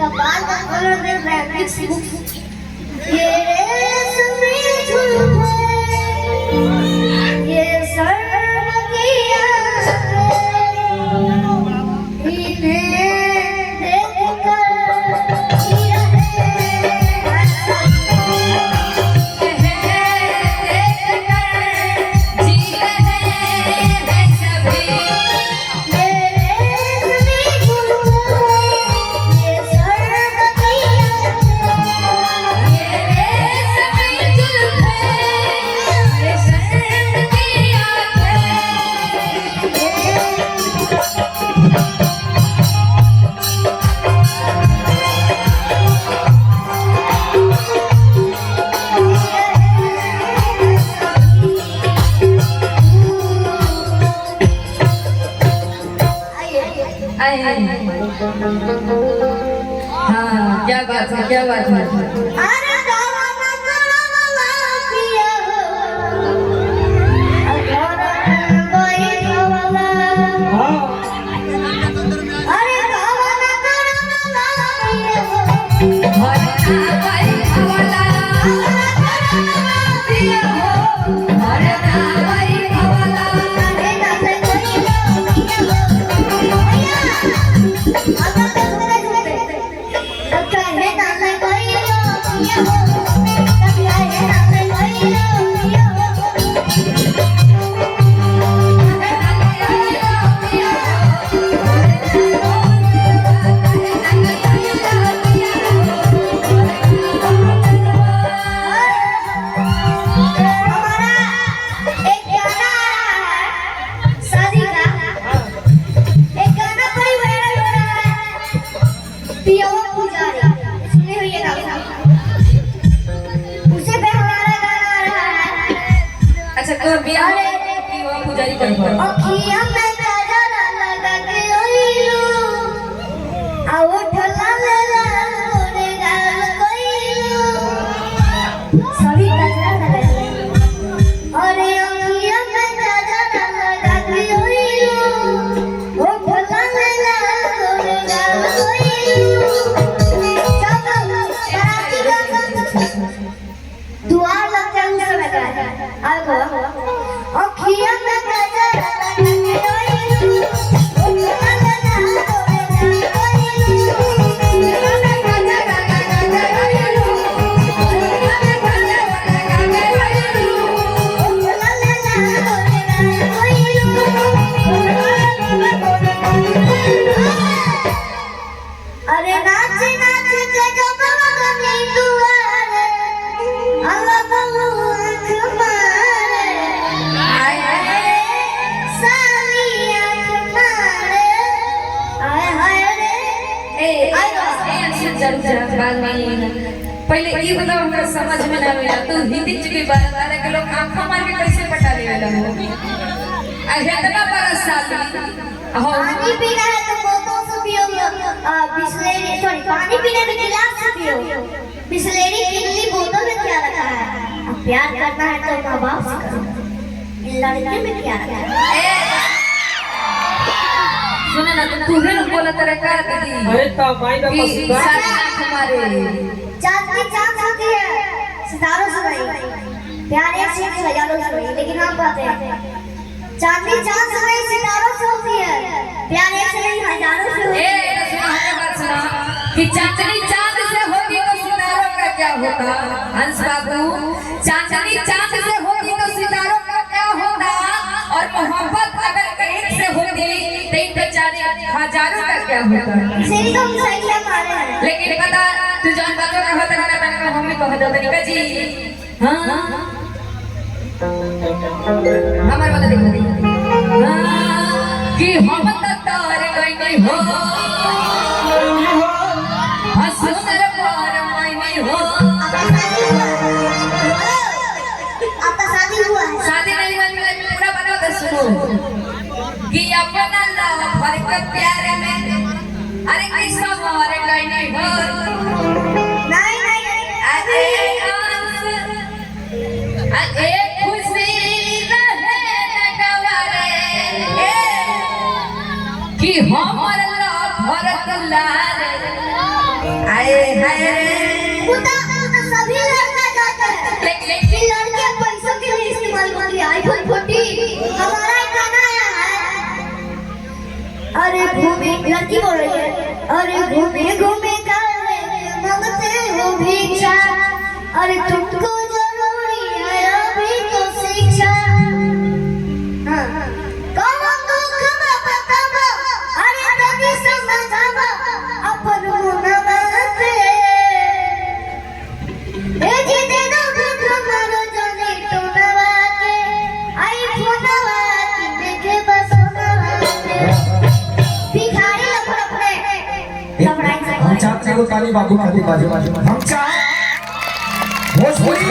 कपाल का कलर देख रहा है मिक्स बुक ये रेशमी झुलफे ये सर्व किया इन्हें देखकर हाँ क्या बात है क्या बात है। अरे गावाना गावाना पिया अरे कोई गावाना अरे गावाना गावाना पिया अरे कोई गावाना पिया अरे कोई गावाना अरे नाचे कोई पिया आता तेरे सुनते तब है नाचे कोई पिया तब है नाचे कोई पिया अच्छा तो बियाह की वो पुजारी कर अखियां में काजल लगा के ओइलू आ उठला लेला तोरे गाल कोइलू सभी काजल लगा अरे अखियां में काजल लगा के ओइलू उठला लेला तोरे गाल कोइलू चलो बराती का दुआ लगता है उस समय का आगो अखियां में काजल लगा के ओइलू उठला लेला तोरे गाल अरे नाच नाच जगत में दुआरे अल्लाह बहुत मारे आए साली आँख मारे आए हाय रे ए ऐसे जरूर बात नहीं पहले ये बताओ हमरा समझ में ना आवेला तू हिंदी की बात वाले के लोग आंखों मार के कैसे पटा लेवेला आ इतना बड़ा साली हो पानी पीना है तो बोतल से पियो बिस्लेरी सॉरी पानी पीना है तो गिलास से पियो बिस्लेरी कितनी बोतल में क्या रखा है अब प्यार करना है तो माँ बाप से करो इन लड़के में क्या रखा है सुने ना तू है बोला तेरे कर दी अरे तो माई का कि सारी आंख मारे चांद की चांद होती है सितारों से नहीं प्यार एक से हजारों से नहीं लेकिन हम कहते हैं चांदनी चांद से नहीं सितारों से होती है प्यार एक से नहीं हजारों से होती है ए सुना हमें बात सुना कि चांदनी चांद से होगी तो सितारों का क्या होता हंस बाबू चांदनी चांद से होगी तो सितारों का क्या होता और मोहब्बत अगर एक से होती तो इन बेचारे हजारों का क्या होता इसीलिए तो हम सही से मारे हैं लेकिन पता तू जान बातों का होता है मैंने हम भी कह दो तरीका जी हां हमारे वाला देखो कि हम तार गई हो हसुनर पार मायने हो आपका शादी हुआ है शादी नहीं हुआ पूरा बना दे सुनो कि अपना लव भर के प्यार में अरे किसका मारे गई हो नहीं नहीं अरे अरे खुशी रहे कि हमर भरत लाल तो सभी लड़का जाता है कि लड़के पैसों के लिए इस्तेमाल कर लिया आईफोन 14 हमारा एक गाना आया है। अरे घूमे लड़की बोल रही है अरे घूमे घूमे मांगते हो भिक्षा अरे तुमको जरूरी है अभी तो शिक्षा। कौन दुख में बतावा अरे तभी समझावा अपन मुनवाते ए जी दे दो तुम्हारो जाने तो नवा के आईफोनवा की देखे बस नवाते भिखारी लफड़े हम चाहते हो ताली बाबू खाती बाजू बाजू हम चाह भोजपुरी